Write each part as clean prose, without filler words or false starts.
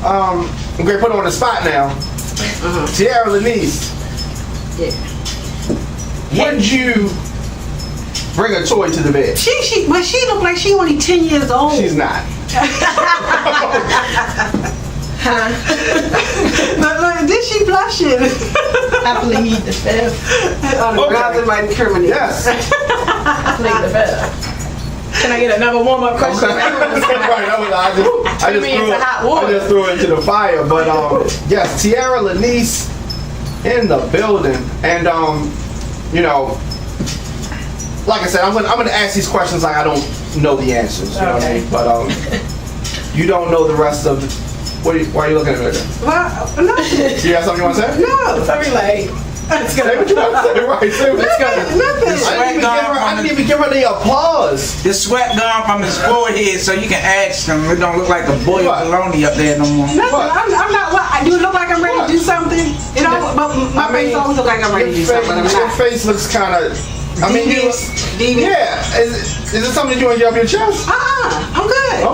I'm going to put her on the spot now. Tiara La Neice. Yeah. Would you bring a toy to the bed? She look like she only 10 years old. She's not. Look, did she blushing? I plead the fifth. Rather might incriminate. Yes. I plead the fifth. Can I get another warm-up question? Right, I just threw it into the fire. But yes, Tiara La Neice in the building, and you know, like I said, I'm gonna ask these questions like I don't know the answers. You know what I mean? But you don't know the rest of. Why are you looking at me like that? Well, nothing. You have something you want to say? No. So we like, Say what you want to say, right? Say what you want to say. Nothing. I didn't even give her the applause. The sweat gone from his forehead, so you can ask him. It don't look like a boy of baloney up there no more. Nothing. I'm not. What? Do it look like I'm ready to do something? You know, but my face always look like I'm ready to do something. But I'm your not. face looks kind of. I mean, you look, Devious. yeah. Is it something that you want to get off your chest? I'm good.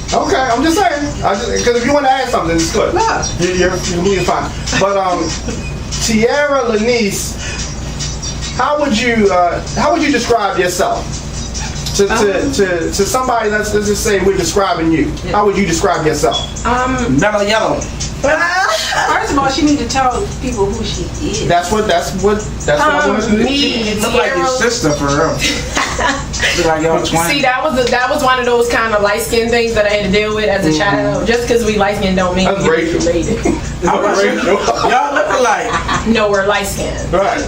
Okay, I'm just saying. Because if you want to add something, it's good. Yeah. You're fine. But Tiara La Neice, how would you describe yourself to somebody? Let's just say we're describing you. How would you describe yourself? Mellow yellow. First of all, she need to tell people who she is. That's what I want to do. me, Look like your sister for real. Look like your twin. See, that was one of those kind of light skin things that I had to deal with as a child. Just because we light skin don't mean That's we racial. related. Y'all look alike. No, we're light skin. Right.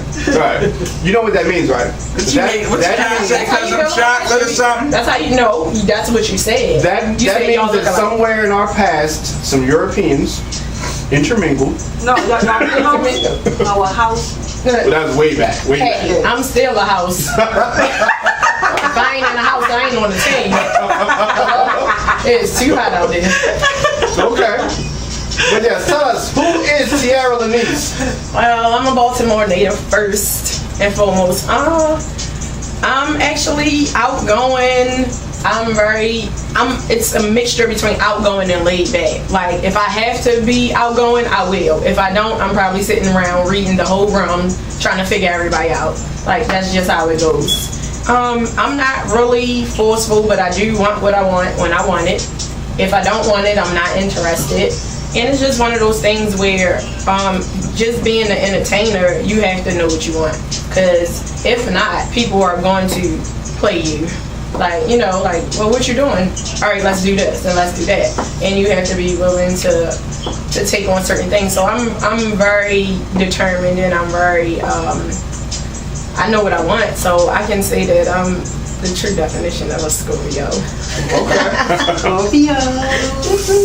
You know what that means, right? What you trying to say? Because I'm chocolate or something? That's how you know. That's what you said. That You said means y'all look that alike. somewhere in our past, some Europeans intermingled. No, a house. But that was way back. Hey, I'm still a house. If I ain't in the house, I ain't on the team. It's too hot out there. Okay. But yeah, tell us, who is Tiara La Neice? Well, I'm a Baltimore native first and foremost. I'm actually outgoing. It's a mixture between outgoing and laid back. Like, if I have to be outgoing, I will. If I don't, I'm probably sitting around reading the whole room, trying to figure everybody out. Like, that's just how it goes. I'm not really forceful, but I do want what I want when I want it. If I don't want it, I'm not interested. And it's just one of those things where just being an entertainer, you have to know what you want. Because if not, people are going to play you. Like, you know, like, well, what you doing? All right, let's do this and let's do that. And you have to be willing to take on certain things. So I'm very determined, and I'm very, I know what I want. So I can say that I'm the true definition of a Scorpio. Okay. Scorpio.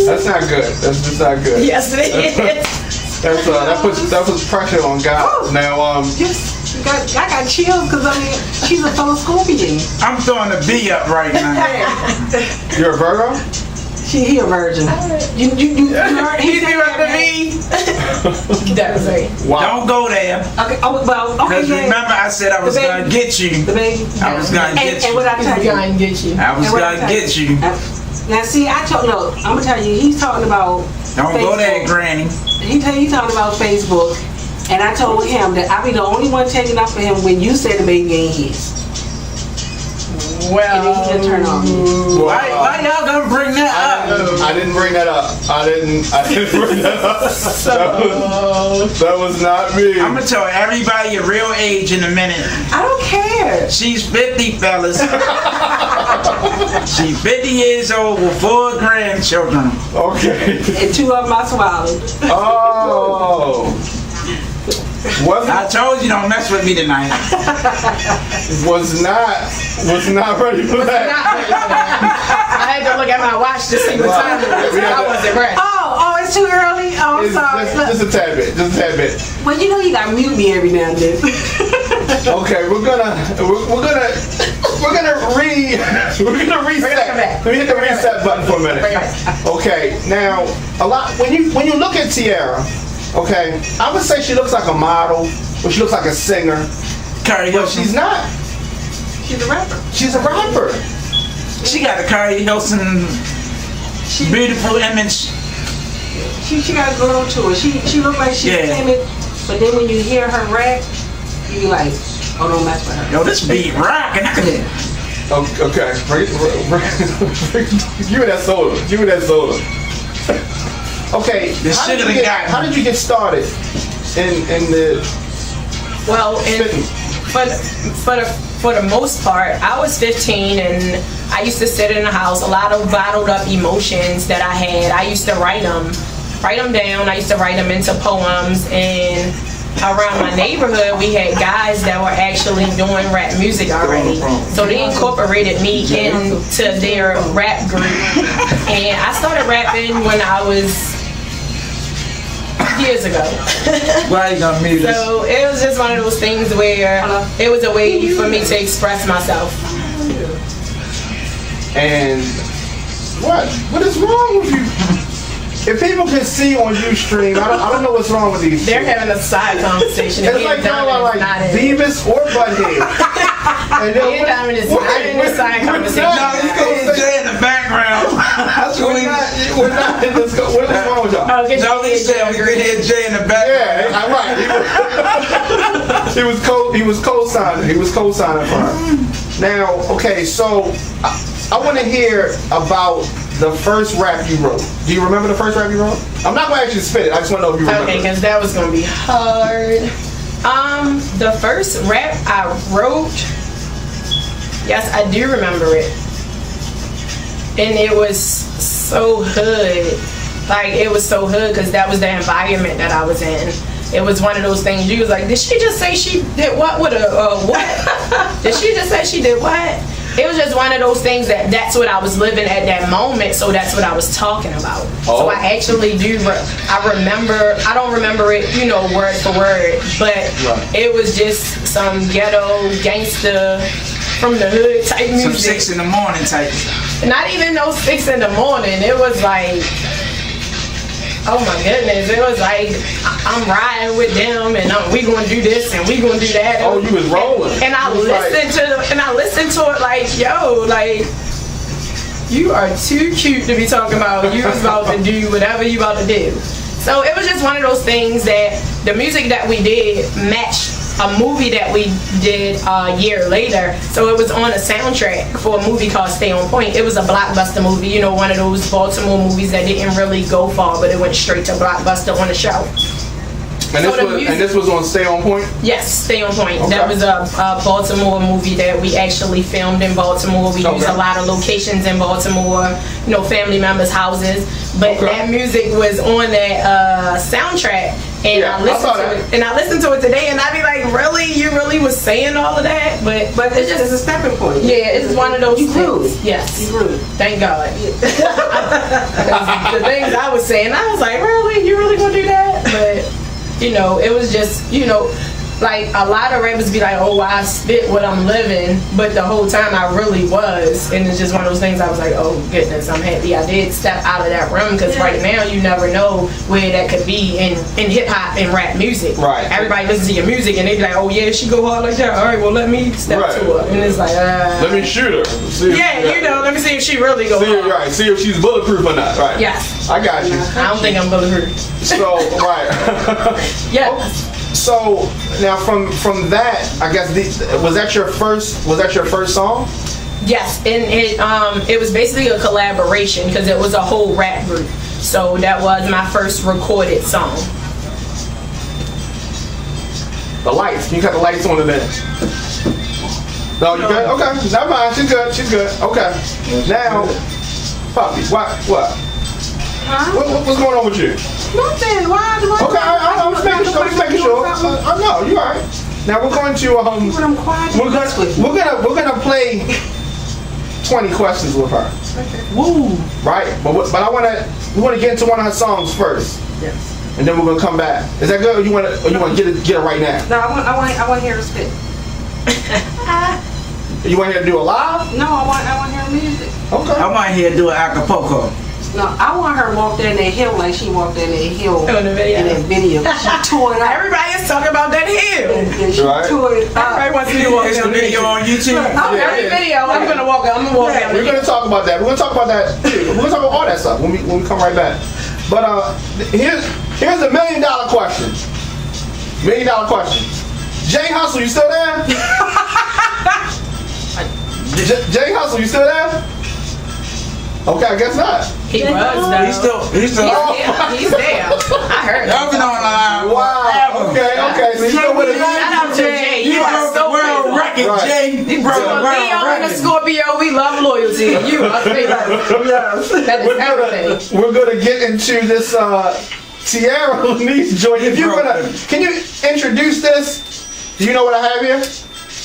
That's not good. That's just not good. Yes, it is. That puts pressure on God. Now, I got chills because she's a fellow Scorpion. I'm throwing a B up right now. you're a Virgo? He a virgin. You heard he said that, right? That was right. Wow. Don't go there. Okay. Oh well. Okay. Because remember, I said I was gonna get you. The baby. I was gonna get you. And what I tell you? Gonna get you. I was gonna get you. Now see, I'm gonna tell you. He's talking about. Don't Facebook. go there, Granny. He talking about Facebook, and I told him that I be the only one taking up for him when you said the baby ain't his. Well, And then he just turned on me. Why y'all gonna bring that up? I didn't bring that up. I didn't bring that up. That was not me. I'm gonna tell everybody your real age in a minute. I don't care. She's 50, fellas. She's 50 years old with 4 grandchildren. Okay. And 2 of them I swallowed. Oh. I told you don't mess with me tonight. Was not ready for that. I had to look at my watch to see what time it was. I wasn't ready. Oh, it's too early. Oh, I'm sorry. Just a tad bit. Well, you know you gotta mute me every now and then. Okay, we're gonna reset. Let me hit the reset button for a minute. Okay, now when you look at Tiara, okay, I would say she looks like a model, or she looks like a singer, but she's not. She's a rapper. She's a rapper. She got a Carrie Hilson beautiful image. She got a girl to her. She look like she's timid, but then when you hear her rap, you be like, oh, don't mess with her. Yo, this beat rocking. Okay. Give me that soda. Give me that soda. Okay. How did you get started in the? Well, for the most part, I was 15 and I used to sit in the house. A lot of bottled up emotions that I had. I used to write them down. I used to write them into poems. And around my neighborhood, we had guys that were actually doing rap music already. So they incorporated me into their rap group. And I started rapping when I was years ago. So it was just one of those things where it was a way for me to express myself. And what is wrong with you? If people can see on Ustream, I don't know what's wrong with these. They're having a side conversation. It's like kind of like Beavis or Butthead. And then Diamond is not in the side conversation. No, let's go with Jay in the background. That's what we're not in this. What's wrong with y'all? No, we said we could hear Jay in the background. Yeah, I'm right. He was co-signing. He was co-signing for her. Now, okay, so I want to hear about the first rap you wrote. Do you remember the first rap you wrote? I'm not going to actually spit it. I just want to know if you remember. Okay, because that was going to be hard. The first rap I wrote, yes, I do remember it. And it was so hood. Like, it was so hood because that was the environment that I was in. It was one of those things you was like, did she just say she did what with a, what? Did she just say she did what? It was just one of those things that's what I was living at that moment, so that's what I was talking about. Oh. So I actually do, I don't remember it, word for word, but it was just some ghetto gangster from the hood type music. Some 6 in the morning type. Not even no 6 in the morning. It was like, oh my goodness, it was like, I'm riding with them and we gonna do this and we gonna do that. Oh, you was rolling. And I listened to it like, yo, like, you are too cute to be talking about you was about to do whatever you about to do. So it was just one of those things that the music that we did matched a movie that we did a year later. So it was on a soundtrack for a movie called Stay on Point. It was a blockbuster movie, one of those Baltimore movies that didn't really go far, but it went straight to blockbuster on the show. And this was on Stay on Point? Yes, Stay on Point. Okay. That was a Baltimore movie that we actually filmed in Baltimore. We used a lot of locations in Baltimore, family members' houses. But that music was on that soundtrack. And I listened to it today, and I'd be like, really? You really was saying all of that? But it's just a stepping point. Yeah, it's one of those things. Yes. You grew. Thank God. The things I was saying, I was like, really? You really gonna do that? But it was just, like a lot of rappers be like, oh, I spit what I'm living, but the whole time I really was, and it's just one of those things I was like, oh goodness, I'm happy I did step out of that room, because right now you never know where that could be in hip hop and rap music. Right. Everybody listens to your music and they be like, oh yeah, she go hard like that. All right, well let me step to her, and it's like, let me shoot her. Let me see if she really go hard. Right. See if she's bulletproof or not. Right. Yes. I got you. I don't think I'm bulletproof. So right. Yeah. So now from that, I guess was that your first song? Yes, and it was basically a collaboration because it was a whole rap group. So that was my first recorded song. The lights. Can you cut the lights on today? No, you good? Okay, never mind. She's good. She's good. Okay. Now, Poppy, what? Huh? What's going on with you? Nothing. Why? Okay, I'm just making sure. I know you're all right. Now we're going to we're gonna play 20 questions with her. Okay. Woo. Right, but I want to get into one of her songs first. Yes. And then we're gonna come back. Is that good? Or you want to get it right now? No, I want to hear her spit. You want to hear her do a live? No, I want to hear her music. Okay. I want to hear her do an Acapulco. No, I want her to walk down that hill like she walked down that hill in the video. In that video. She tore it up. Everybody is talking about that hill. And she tore it up. Everybody wants me to walk down the video on YouTube. Every video, I'm gonna walk down. We're gonna talk about that. We're gonna talk about all that stuff when we come right back. But here's the $1 million question. $1 million question. Jay Hustle, you still there? Jay Hustle, you still there? Okay, I guess not. He was though. He's still. He's there. I heard Y'all been him. on the line. Wow. Okay. So you still with us? Shout out to Jay. You broke the world record, Right. Jay. You broke the Leo world and the record. Scorpio, we love loyalty. You, I think that is everything. We're gonna get into this Tiara La Neice joint. If you're gonna, can you introduce this? Do you know what I have here?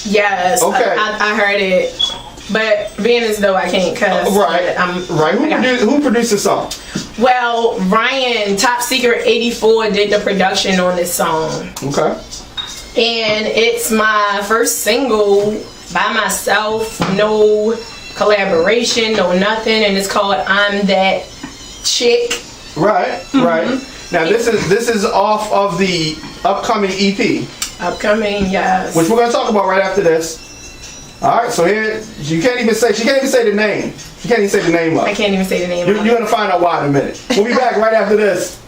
Yes. Okay. I heard it. But being as though I can't cuss. Right. Right. Who produced this song? Well, Ryan, Top Secret 84, did the production on this song. Okay. And it's my first single by myself, no collaboration, no nothing, and it's called I'm That Chick. Right. Now this is off of the upcoming EP. Upcoming, yes. Which we're gonna talk about right after this. Alright, so here she can't even say the name. She can't even say the name of I it. can't even say the name. You're gonna find out why in a minute. We'll be back right after this.